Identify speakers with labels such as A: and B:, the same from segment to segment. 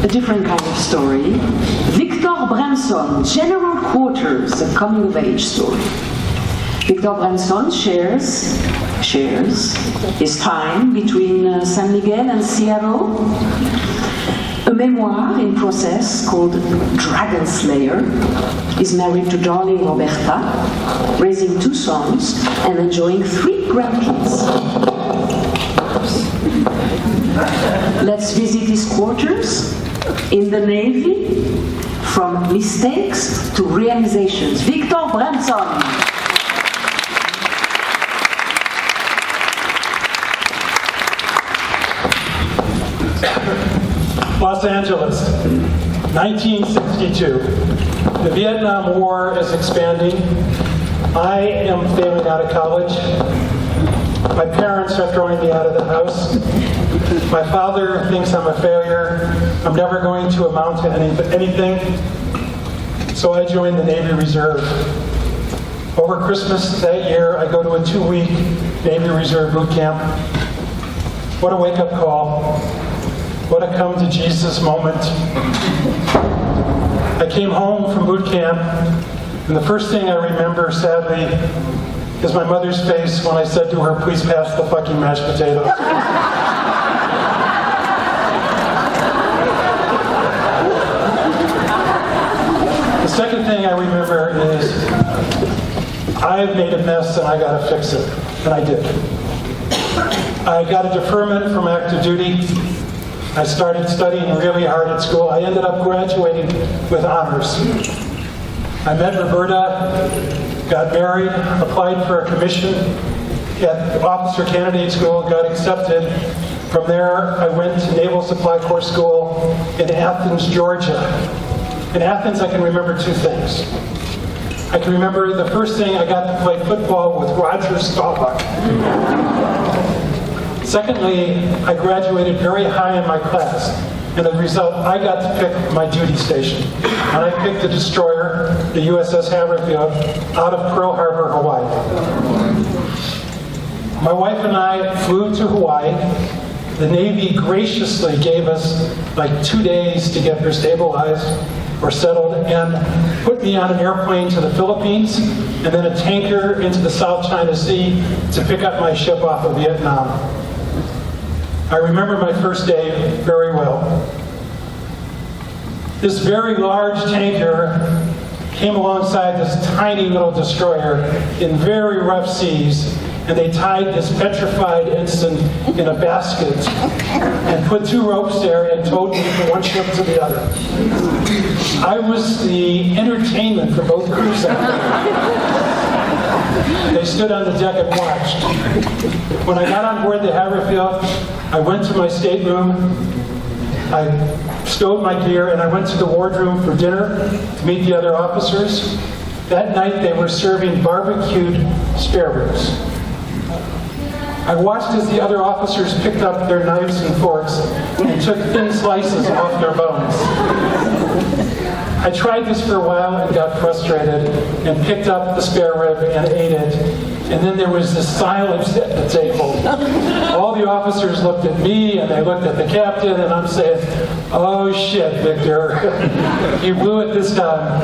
A: a different kind of story. Victor Bremson, General Quarters, a coming-of-age story. Victor Bremson shares his time between San Miguel and Seattle. A memoir in process called Dragon Slayer. He's married to darling Roberta, raising 2 sons and enjoying 3 grandkids. Let's visit his quarters in the Navy, from mistakes to realizations. Victor Bremson.
B: Los Angeles, 1962. The Vietnam War is expanding. I am failing out of college. My parents are throwing me out of the house. My father thinks I'm a failure. I'm never going to amount to anything. So I joined the Navy Reserve. Over Christmas that year, I go to a 2-week Navy Reserve boot camp. What a wake-up call. What a come-to-Jesus moment. I came home from boot camp, and the first thing I remember, sadly, is my mother's face when I said to her, "Please pass the fucking mashed potatoes." The second thing I remember is, I've made a mess and I gotta fix it. And I did. I got a deferment from active duty. I started studying really hard at school. I ended up graduating with honors. I met Roberta, got married, applied for a commission at Officer Candidate School, got accepted. From there, I went to Naval Supply Corps School in Athens, Georgia. In Athens, I can remember 2 things. I can remember the first thing, I got to play football with Roger Staubach. Secondly, I graduated very high in my class, and as a result, I got to pick my duty station. And I picked the destroyer, the USS Haverfield, out of Pearl Harbor, Hawaii. My wife and I flew to Hawaii. The Navy graciously gave us like 2 days to get her stabilized or settled, and put me on an airplane to the Philippines, and then a tanker into the South China Sea to pick up my ship off of Vietnam. I remember my first day very well. This very large tanker came alongside this tiny little destroyer in very rough seas, and they tied this petrified ensign in a basket and put 2 ropes there and towed me from one ship to the other. I was the entertainment for both crews. They stood on the deck and watched. When I got on board the Haverfield, I went to my stateroom, I stowed my gear, and I went to the wardroom for dinner to meet the other officers. That night they were serving barbecued spare ribs. I watched as the other officers picked up their knives and forks and took thin slices off their bones. I tried this for a while and got frustrated and picked up the spare rib and ate it. And then there was this silence at the table. All the officers looked at me and they looked at the captain, and I'm saying, "Oh shit, Victor, you blew it this time."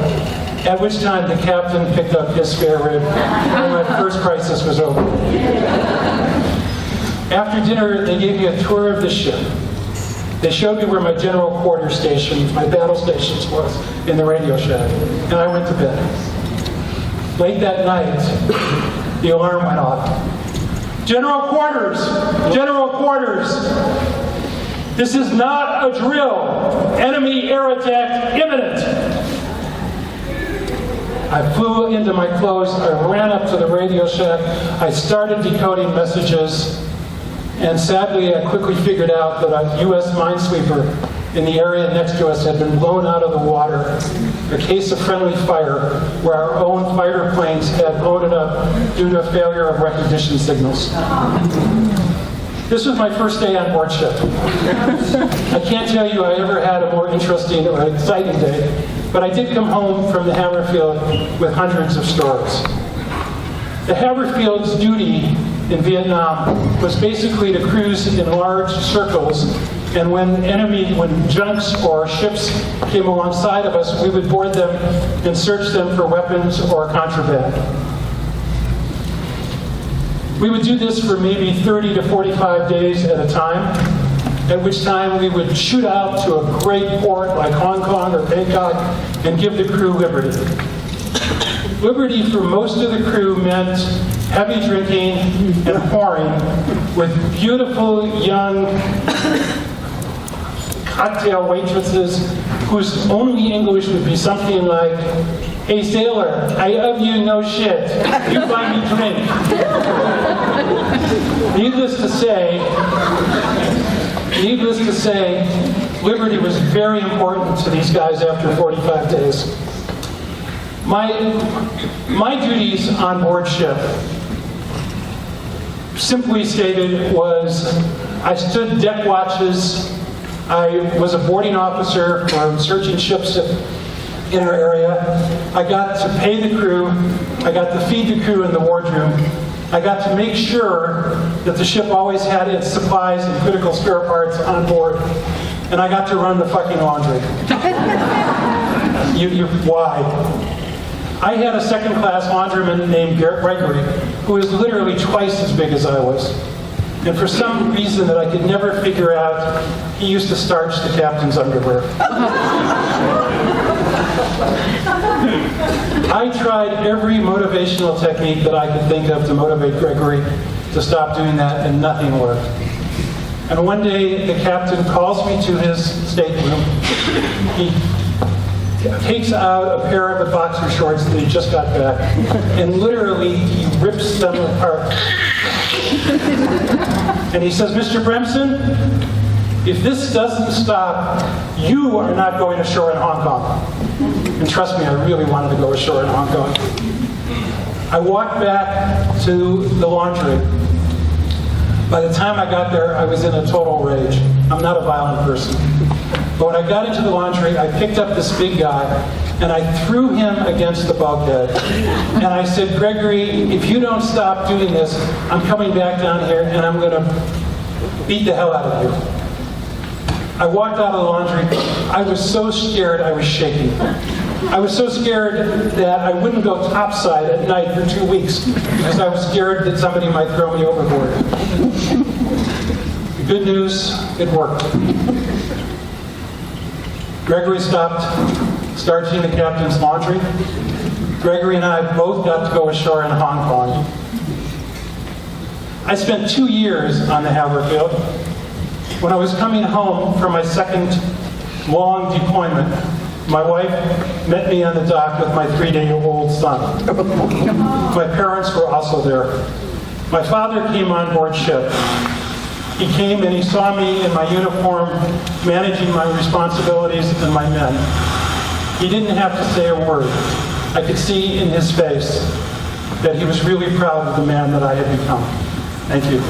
B: At which time the captain picked up his spare rib and my first crisis was over. After dinner, they gave me a tour of the ship. They showed me where my general quarters stations, my battle stations was in the radio shack, and I went to bed. Late that night, the alarm went off. General quarters! General quarters! This is not a drill! Enemy air attack imminent! I flew into my clothes, I ran up to the radio shack, I started decoding messages, and sadly, I quickly figured out that a U.S. minesweeper in the area next to us had been blown out of the water. A case of friendly fire, where our own fighter planes had blown it up due to a failure of recognition signals. This was my first day on board ship. I can't tell you I ever had a more interesting or exciting day, but I did come home from the Haverfield with hundreds of stories. The Haverfield's duty in Vietnam was basically to cruise in large circles And when junks or ships came alongside of us, we would board them and search them for weapons or contraband. We would do this for maybe 30 to 45 days at a time, at which time we would shoot out to a great port like Hong Kong or Bangkok and give the crew liberty. Liberty for most of the crew meant heavy drinking and whoring with beautiful young cocktail waitresses whose only English would be something like, "Hey sailor, I owe you no shit. You buy me drink." Needless to say, liberty was very important to these guys after 45 days. My duties on board ship, simply stated, was I stood deck watches. I was a boarding officer for searching ships in our area. I got to pay the crew. I got to feed the crew in the wardroom. I got to make sure that the ship always had its supplies and critical spare parts on board. And I got to run the fucking laundry. Why? I had a second-class laundryman named Gregory, who was literally twice as big as I was. And for some reason that I could never figure out, he used to starch the captain's underwear. I tried every motivational technique that I could think of to motivate Gregory to stop doing that, and nothing worked. And one day, the captain calls me to his stateroom. He takes out a pair of the boxer shorts that he just got back, and literally, he rips them apart. And he says, "Mr. Bremson, if this doesn't stop, you are not going ashore in Hong Kong." And trust me, I really wanted to go ashore in Hong Kong. I walked back to the laundry. By the time I got there, I was in a total rage. I'm not a violent person. But when I got into the laundry, I picked up this big guy, and I threw him against the bulkhead. And I said, "Gregory, if you don't stop doing this, I'm coming back down here, and I'm going to beat the hell out of you." I walked out of the laundry. I was so scared I was shaking. I was so scared that I wouldn't go topside at night for 2 weeks because I was scared that somebody might throw me overboard. The good news, it worked. Gregory stopped starching the captain's laundry. Gregory and I both got to go ashore in Hong Kong. I spent 2 years on the Haverfield. When I was coming home from my second long deployment, my wife met me on the dock with my 3-day-old son. My parents were also there. My father came on board ship. He came and he saw me in my uniform, managing my responsibilities and my men. He didn't have to say a word. I could see in his face that he was really proud of the man that I had become. Thank you.